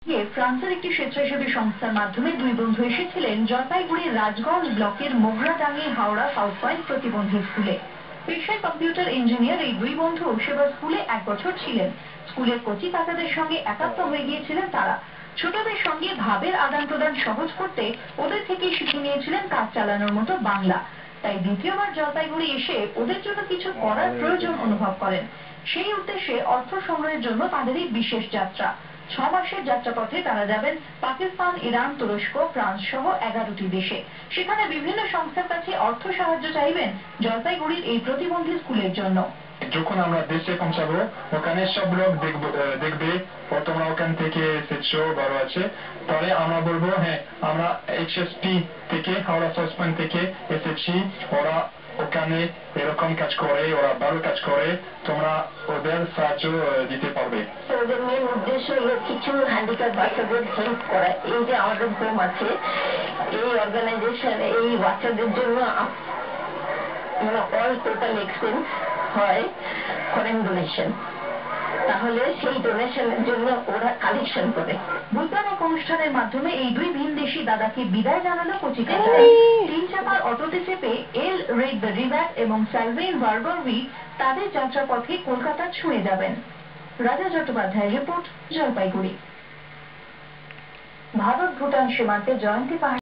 ফ্রান্সের একটি স্বেচ্ছাসেবী সংস্থার মাধ্যমে দুই বন্ধু এসেছিলেন জলপাইগুড়ির রাজগঞ্জ ব্লকের মোগরাডাঙ্গি হাওড়া সাউথ পয়েন্ট প্রতিবন্ধী স্কুলে। পেশায় কম্পিউটার ইঞ্জিনিয়ার এই দুই বন্ধু সেবার স্কুলে 1 বছর ছিলেন। স্কুলের কচি কাচাদের সঙ্গে একাত্ম হয়ে গিয়েছিলেন তারা। ছোটদের সঙ্গে ভাবের আদান প্রদান সহজ করতে ওদের থেকে শিখে নিয়েছিলেন কাজ চালানোর মতো বাংলা। তাই দ্বিতীয়বার জলপাইগুড়ি এসে ওদের জন্য কিছু করার প্রয়োজন অনুভব করেন। সেই উদ্দেশ্যে অর্থ সংগ্রহের জন্য তাদের এই বিশেষ যাত্রা। 6 মাসের যাত্রাপথে তারা যাবেন পাকিস্তান, ইরান, তুরস্ক, ফ্রান্স সহ 11টি দেশে। সেখানে বিভিন্ন সংস্থার কাছে অর্থ সাহায্য চাইবেন জলপাইগুড়ির এই প্রতিবন্ধী স্কুলের জন্য। যখন আমরা দেশে পৌঁছাবো ওখানে সব লোক দেখবে তোমরা ওখান থেকে এসেছো বড় আছে, পরে আমরা বলবো হ্যাঁ আমরা HSP থেকে হাওড়া সাউথ পয়েন্ট থেকে এসেছি, ওরা ওখানে এরকম কাজ করে, ওরা ভালো কাজ করে, তোমরা ওদের সাহায্য দিতে পারবে। ওদের মেন উদ্দেশ্য হলো কিছু হ্যান্ডিক্যাপ বাচ্চাদের হেল্প করা। এই যে আমাদের হোম আছে, এই অর্গানাইজেশন এই বাচ্চাদের জন্য অল টোটাল এক্সপেন্স হয় ফরেন ডোনেশন। তাহলে সেই ডোনেশনের জন্য ওরা কালেকশন করে। বুধবার এক অনুষ্ঠানের মাধ্যমে এই দুই ভিনদেশী দাদাকে বিদায় জানালো কচি কাচারা। 3 চাকার অটোতে চেপে এল রেড দ্য রিভার এবং স্যালভেইন ভার্গভি তাদের যাত্রাপথে কলকাতা ছুঁয়ে যাবেন। রাজা চট্টোপাধ্যায়ের রিপোর্ট, জলপাইগুড়ি। ভারত ভুটান সীমান্তে জয়ন্তী পাহাড়